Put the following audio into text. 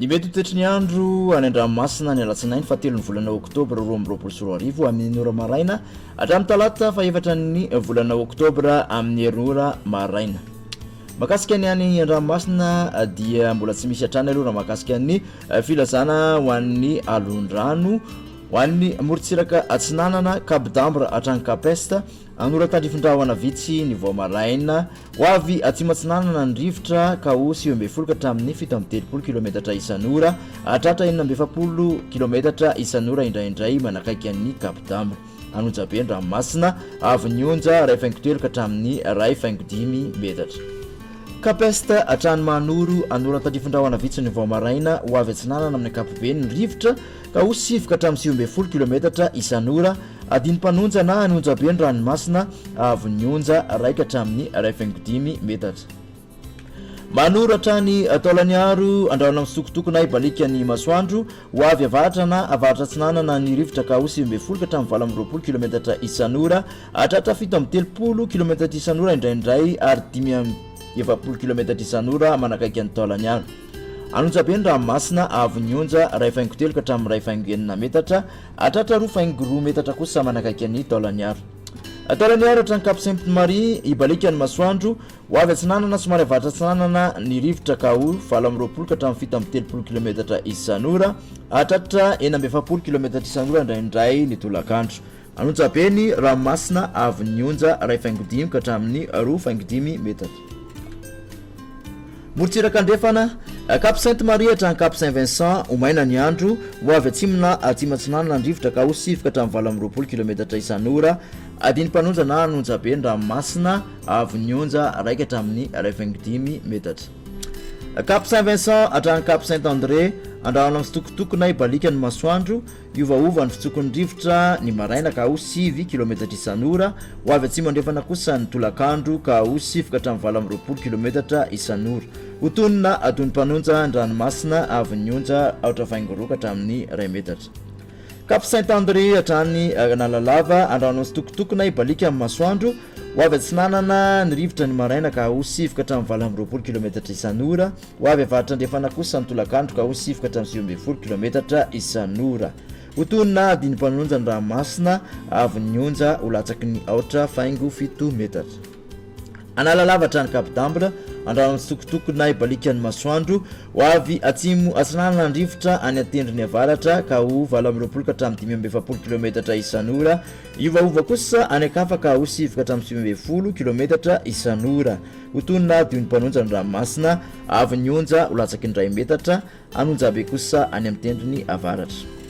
Ny mety toetry ny andro any an-dranomasina ny alatsinainy fatelon'ny volana Octobre 2024 amin'ny ora maraina hatramin'ny talata fa 4ny volana Octobre amin'ny ora maraina. Makasika ny any an-dranomasina dia mbola tsy misy hatrany aloha makasika ny filazana ho an'ny alon-drano ho an'ny morontsiraka atsinanana kabdambre hatrany kapesta anora tandrifondrahoana vitsy ny vao maraina ho avy atsimatsinanana ny rivotra ka ho 7 ka hatramin'ny 7 kilometatra isan'ora hatratra 7 kilometatra isan'ora indraindray manakaiky an'ny kabdambre. Anonjabe ny ranomasina avy nionja 2.7 ka hatramin'ny 2.5 metatra. Kapesta hatrany manoro anora tandrifondrahoana vitsy ny vao maraina ho avy atsinanana amin'ny ankapobeny ny rivotra ka ho 7 ka hatramin'ny 7 kilometatra isan'ora adiny mpanonja na anonjabe ny ranomasina avy nionja 1 ka hatramin'ny 2.5 metatra. Manoro hatrany taolany aro andrahona amin'ny sitokotokona ibalika ny masoandro ho avy avaratra na avaratra atsinanana ny rivotra ka ho 7 ka hatramin'ny 20 kilometatra isan'ora hatratra 7 kilometatra isan'ora indraindray ary 70 kilometatra isan'ora manakaiky ny taolany aro. Anonjabe ny ranomasina avy nionja 2.7 ka hatramin'ny 2.5 metatra hatratra 2.2 metatra kosa manakaiky ny taolany aro. Taolany aro hatrany Cap Sainte-Marie ibalika ny masoandro ho avy atsinanana somary avaratra atsinanana ny rivotra ka ho 20 ka hatramin'ny 70 kilometatra isan'ora hatratra 70 kilometatra isan'ora indraindray ny tolakandro. Anonjabe ny ranomasina avy nionja 2.5 ka hatramin'ny 2.5 metatra. Morontsiraka andrefana Cap Sainte-Marie hatrany Cap Saint-Vincent ho maina ny andro ho avy atsimona atsimatsinanana ny rivotra ka ho 7 ka hatramin'ny 20 kilometatra isan'ora adiny mpanonja na anonjabe ny ranomasina avy nionja 1 ka hatramin'ny 2.5 metatra. Cap Saint-Vincent hatrany Cap Saint-André andrahona amin'ny sitokotokona ibalika ny masoandro iovaova ny fitsokon'ny rivotra ny maraina ka ho 7 kilometatra isan'ora ho avy atsimo andrefana kosa ny tolakandro ka ho 7 ka hatramin'ny 20 kilometatra isan'ora. Hotonina adony mpanonja ny ranomasina avy nionja 2.2 ka hatramin'ny 1 metatra. Cap Saint-André hatrany analalava andrahona amin'ny sitokotokona ibalika amin'ny masoandro ho avy atsinanana ny rivotra ny maraina ka ho 7 ka hatramin'ny 20 kilometatra isan'ora ho avy avaratra andrefana kosa ny tolakandro ka ho 7 ka hatramin'ny 7 kilometatra isan'ora. Hotonina adiny mpanonja ny ranomasina avy nionja ho latsaky ny 2.7 metatra. Analalava hatrany kabdambre andrahona sitokotokona ibalika ny masoandro ho avy atsimo atsinanana ny rivotra any atendriny avaratra ka ho 20 ka hatramin'ny 70 kilometatra isan'ora iovaova kosa any akafa ka ho 7 ka hatramin'ny 70 kilometatra isan'ora. Hotonina adiny mpanonja ny ranomasina avy nionja ho latsaky ny 2 metatra anonjabe kosa any amin'ny tendriny avaratra.